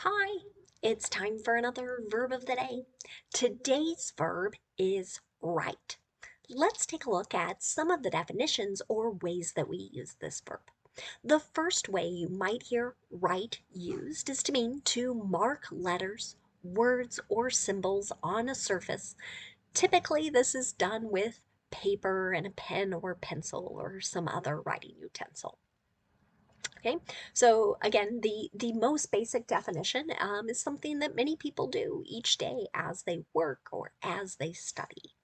Hi, it's time for another verb of the day. Today's verb is write. Let's take a look at some of the definitions or ways that we use this verb. The first way you might hear write used is to mean to mark letters, words, or symbols on a surface. Typically, this is done with paper and a pen or pencil or some other writing utensil. Okay, so again, the most basic definition is something that many people do each day as they work or as they study.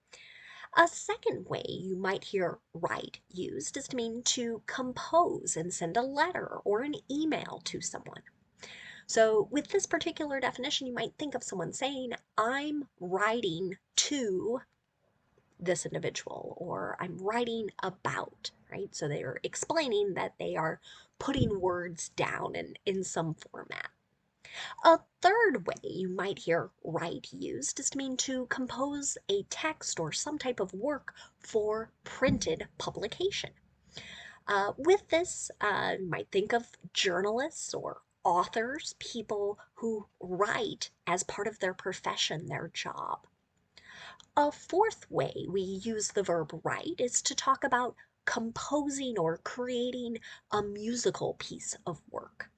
A second way you might hear write used is to mean to compose and send a letter or an email to someone. So with this particular definition, you might think of someone saying, I'm writing to this individual, or I'm writing about, right? So they are explaining that they are putting words down in some format. A third way you might hear write used is to mean to compose a text or some type of work for printed publication. With this, you might think of journalists or authors, people who write as part of their profession, their job. A fourth way we use the verb write is to talk about composing or creating a musical piece of work.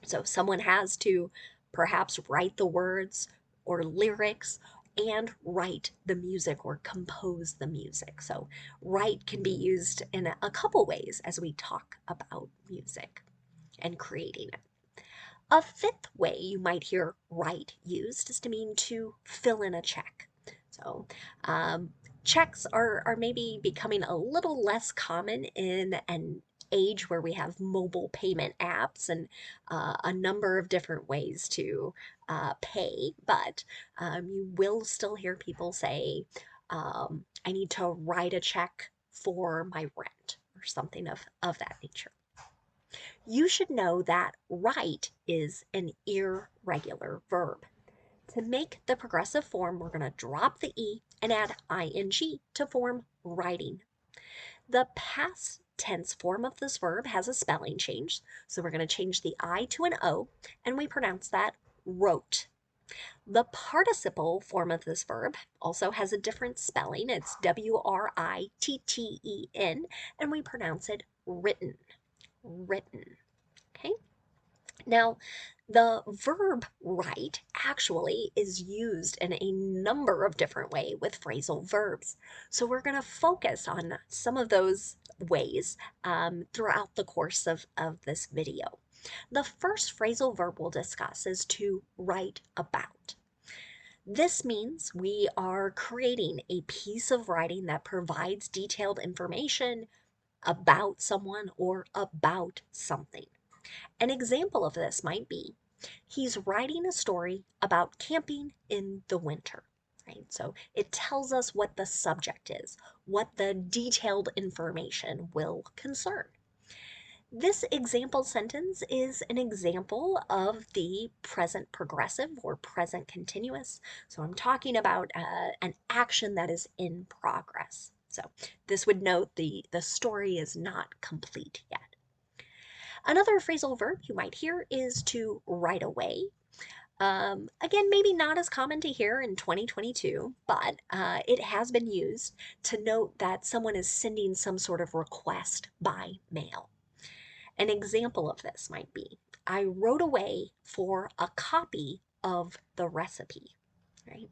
So someone has to perhaps write the words or lyrics and write the music or compose the music. So write can be used in a couple ways as we talk about music and creating it. A fifth way you might hear write used is to mean to fill in a check. So checks are maybe becoming a little less common in an age where we have mobile payment apps and a number of different ways to pay, but you will still hear people say, I need to write a check for my rent or something of that nature. You should know that write is an irregular verb. To make the progressive form, we're going to drop the E and add ing to form writing. The past tense form of this verb has a spelling change, so we're going to change the I to an O, and we pronounce that wrote. The participle form of this verb also has a different spelling. It's Written, and we pronounce it written. Written. Okay? Now, the verb write actually is used in a number of different ways with phrasal verbs. So we're going to focus on some of those ways throughout the course of this video. The first phrasal verb we'll discuss is to write about. This means we are creating a piece of writing that provides detailed information about someone or about something. An example of this might be he's writing a story about camping in the winter, right? So it tells us what the subject is, what the detailed information will concern. This example sentence is an example of the present progressive or present continuous. So I'm talking about an action that is in progress. So this would note the story is not complete yet. Another phrasal verb you might hear is to write away. Again, maybe not as common to hear in 2022, but it has been used to note that someone is sending some sort of request by mail. An example of this might be, I wrote away for a copy of the recipe. Right?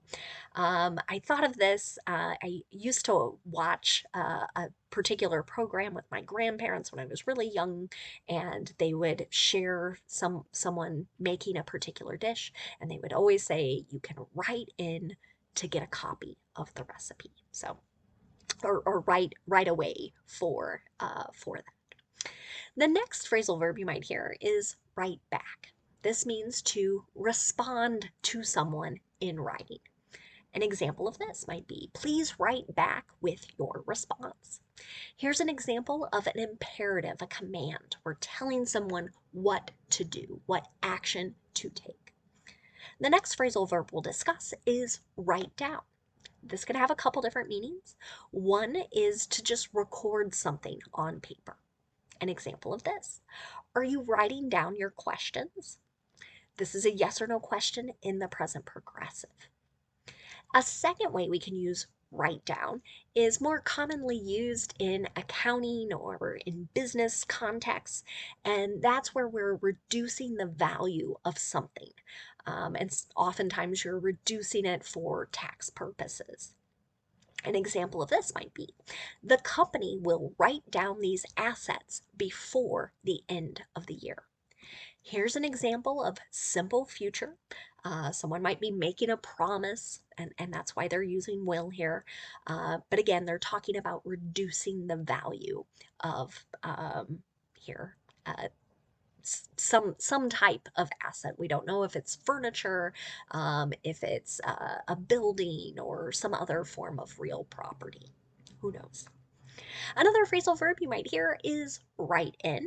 I thought of this. I used to watch a particular program with my grandparents when I was really young, and they would share someone making a particular dish, and they would always say you can write in to get a copy of the recipe. So, or write away for that. The next phrasal verb you might hear is write back. This means to respond to someone in writing. An example of this might be, please write back with your response. Here's an example of an imperative, a command. We're telling someone what to do, what action to take. The next phrasal verb we'll discuss is write down. This can have a couple different meanings. One is to just record something on paper. An example of this, are you writing down your questions? This is a yes or no question in the present progressive. A second way we can use write down is more commonly used in accounting or in business contexts, and that's where we're reducing the value of something. And oftentimes you're reducing it for tax purposes. An example of this might be the company will write down these assets before the end of the year. Here's an example of simple future. Someone might be making a promise, and that's why they're using will here. But again, they're talking about reducing the value of here. Some type of asset. We don't know if it's furniture, if it's a building, or some other form of real property. Who knows? Another phrasal verb you might hear is write in.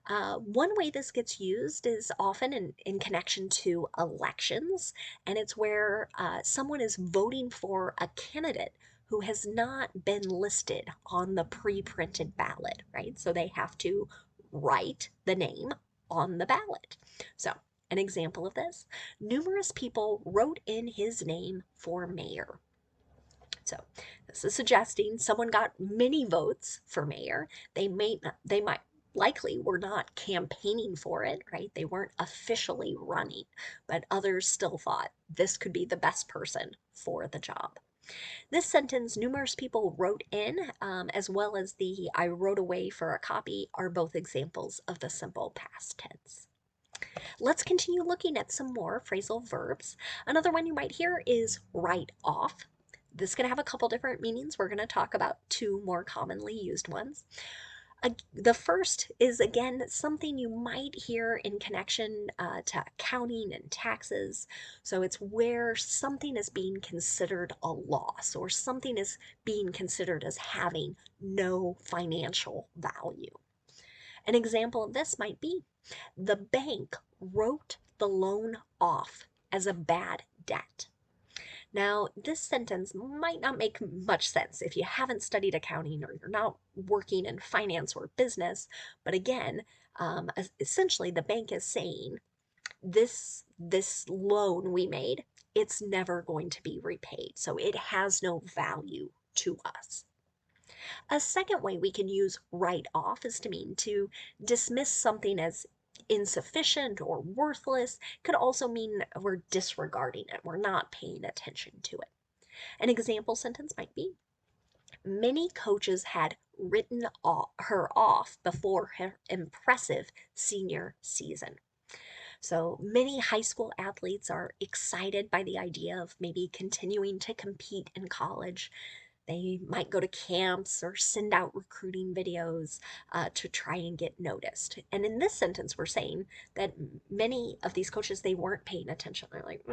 One way this gets used is often in connection to elections, and it's where someone is voting for a candidate who has not been listed on the pre-printed ballot, right? So they have to write the name on the ballot. So an example of this, numerous people wrote in his name for mayor. So this is suggesting someone got many votes for mayor. They might likely were not campaigning for it, right? They weren't officially running, but others still thought this could be the best person for the job. This sentence, numerous people wrote in, as well as the I wrote away for a copy, are both examples of the simple past tense. Let's continue looking at some more phrasal verbs. Another one you might hear is write off. This can have a couple different meanings. We're going to talk about two more commonly used ones. The first is, again, something you might hear in connection to accounting and taxes. So it's where something is being considered a loss, or something is being considered as having no financial value. An example of this might be, the bank wrote the loan off as a bad debt. Now, this sentence might not make much sense if you haven't studied accounting or you're not working in finance or business, but again, essentially the bank is saying this loan we made, it's never going to be repaid, so it has no value to us. A second way we can use write off is to mean to dismiss something as insufficient or worthless. Could also mean we're disregarding it, we're not paying attention to it. An example sentence might be, many coaches had written her off before her impressive senior season. So many high school athletes are excited by the idea of maybe continuing to compete in college. They might go to camps or send out recruiting videos to try and get noticed. And in this sentence, we're saying that many of these coaches, they weren't paying attention. They're like,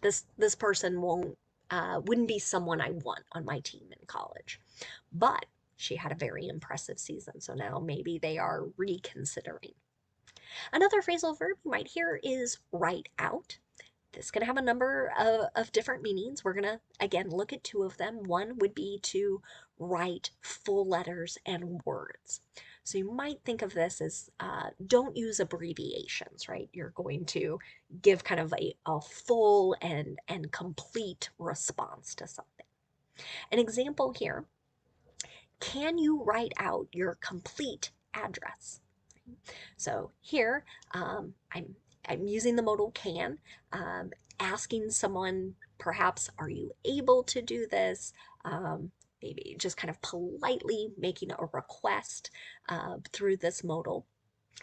this person wouldn't be someone I want on my team in college. But she had a very impressive season, so now maybe they are reconsidering. Another phrasal verb you might hear is write out. This can have a number of different meanings. We're going to, again, look at two of them. One would be to write full letters and words. So you might think of this as don't use abbreviations, right? You're going to give kind of a full and complete response to something. An example here, can you write out your complete address? So here, I'm using the modal can, asking someone, perhaps, are you able to do this? Maybe just kind of politely making a request through this modal.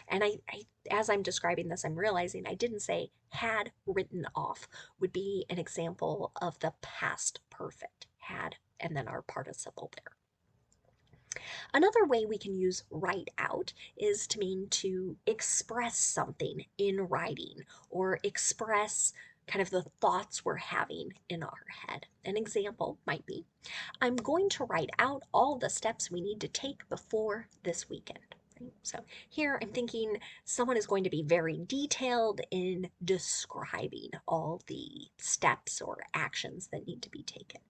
And as I'm describing this, I'm realizing I didn't say had written off would be an example of the past perfect, had, and then our participle there. Another way we can use write out is to mean to express something in writing, or express kind of the thoughts we're having in our head. An example might be, I'm going to write out all the steps we need to take before this weekend. So here I'm thinking someone is going to be very detailed in describing all the steps or actions that need to be taken.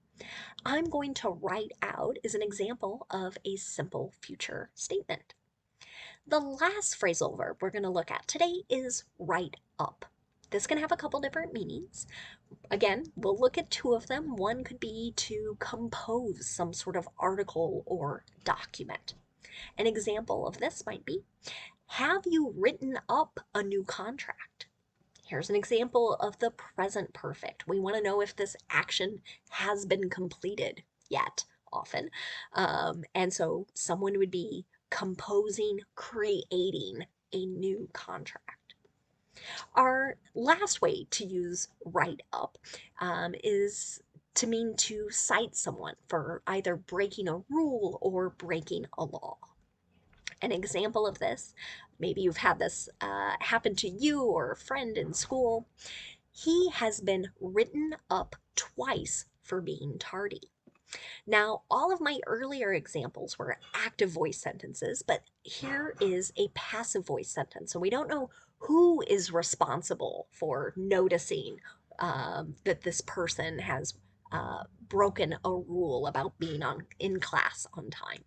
I'm going to write out is an example of a simple future statement. The last phrasal verb we're going to look at today is write up. This can have a couple different meanings. Again, we'll look at two of them. One could be to compose some sort of article or document. An example of this might be, have you written up a new contract? Here's an example of the present perfect. We want to know if this action has been completed yet, often. And so someone would be composing, creating a new contract. Our last way to use write up is to mean to cite someone for either breaking a rule or breaking a law. An example of this, maybe you've had this happen to you or a friend in school. He has been written up twice for being tardy. Now, all of my earlier examples were active voice sentences, but here is a passive voice sentence. So we don't know who is responsible for noticing that this person has broken a rule about being in class on time.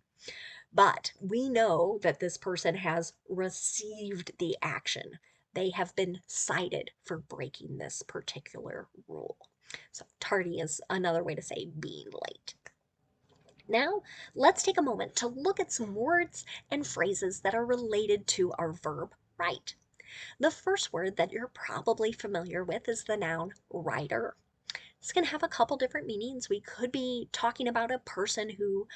But we know that this person has received the action. They have been cited for breaking this particular rule. So tardy is another way to say being late. Now, let's take a moment to look at some words and phrases that are related to our verb write. The first word that you're probably familiar with is the noun writer. This can have a couple different meanings. We could be talking about a person who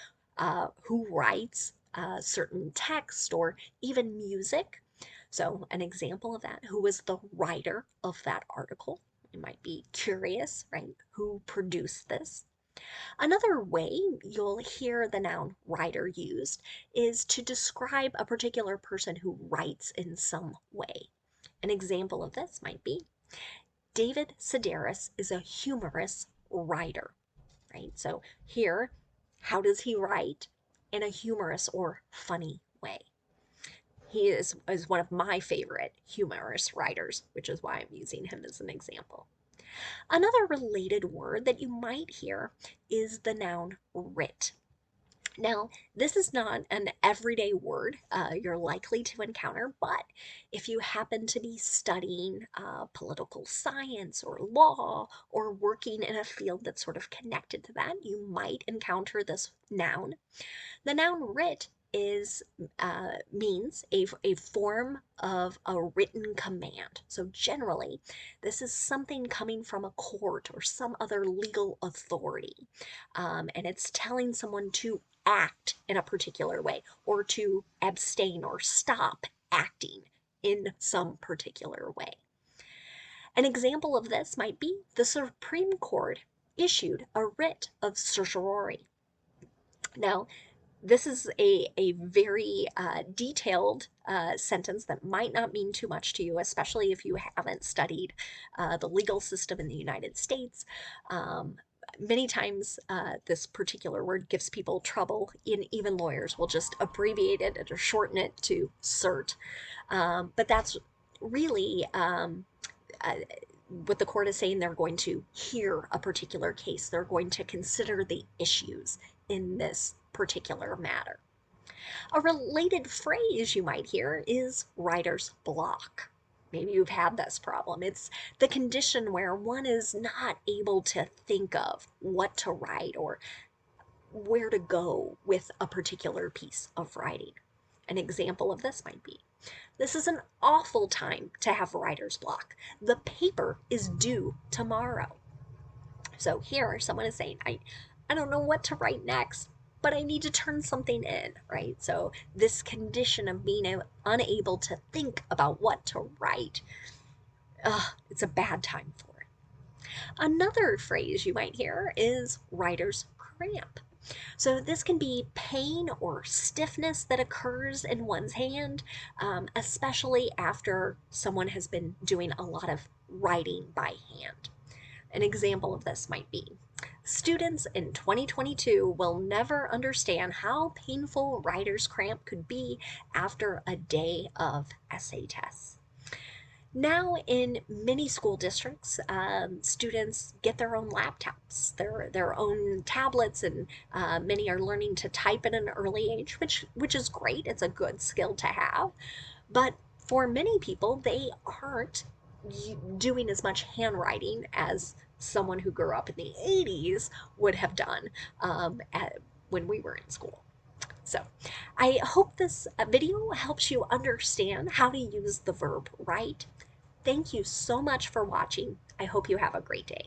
writes certain text or even music. So an example of that, who was the writer of that article? You might be curious, right? Who produced this? Another way you'll hear the noun writer used is to describe a particular person who writes in some way. An example of this might be, David Sedaris is a humorous writer, right? So here, how does he write? In a humorous or funny way. He is one of my favorite humorous writers, which is why I'm using him as an example. Another related word that you might hear is the noun writ. Now, this is not an everyday word you're likely to encounter, but if you happen to be studying political science or law or working in a field that's sort of connected to that, you might encounter this noun. The noun writ means a form of a written command. So generally, this is something coming from a court or some other legal authority, and it's telling someone to act in a particular way or to abstain or stop acting in some particular way. An example of this might be the Supreme Court issued a writ of certiorari. Now, this is a very detailed sentence that might not mean too much to you, especially if you haven't studied the legal system in the United States. Many times this particular word gives people trouble, and even lawyers will just abbreviate it or shorten it to cert. But that's really what the court is saying. They're going to hear a particular case. They're going to consider the issues in this particular matter. A related phrase you might hear is writer's block. Maybe you've had this problem. It's the condition where one is not able to think of what to write or where to go with a particular piece of writing. An example of this might be, this is an awful time to have writer's block. The paper is due tomorrow. So here someone is saying, I don't know what to write next, but I need to turn something in, right? So this condition of being unable to think about what to write, it's a bad time for it. Another phrase you might hear is writer's cramp. So this can be pain or stiffness that occurs in one's hand, especially after someone has been doing a lot of writing by hand. An example of this might be, students in 2022 will never understand how painful writer's cramp could be after a day of essay tests. Now, in many school districts, students get their own laptops, their own tablets, and many are learning to type at an early age, which is great. It's a good skill to have. But for many people, they aren't doing as much handwriting as someone who grew up in the 80s would have done when we were in school. So I hope this video helps you understand how to use the verb right. Thank you so much for watching. I hope you have a great day.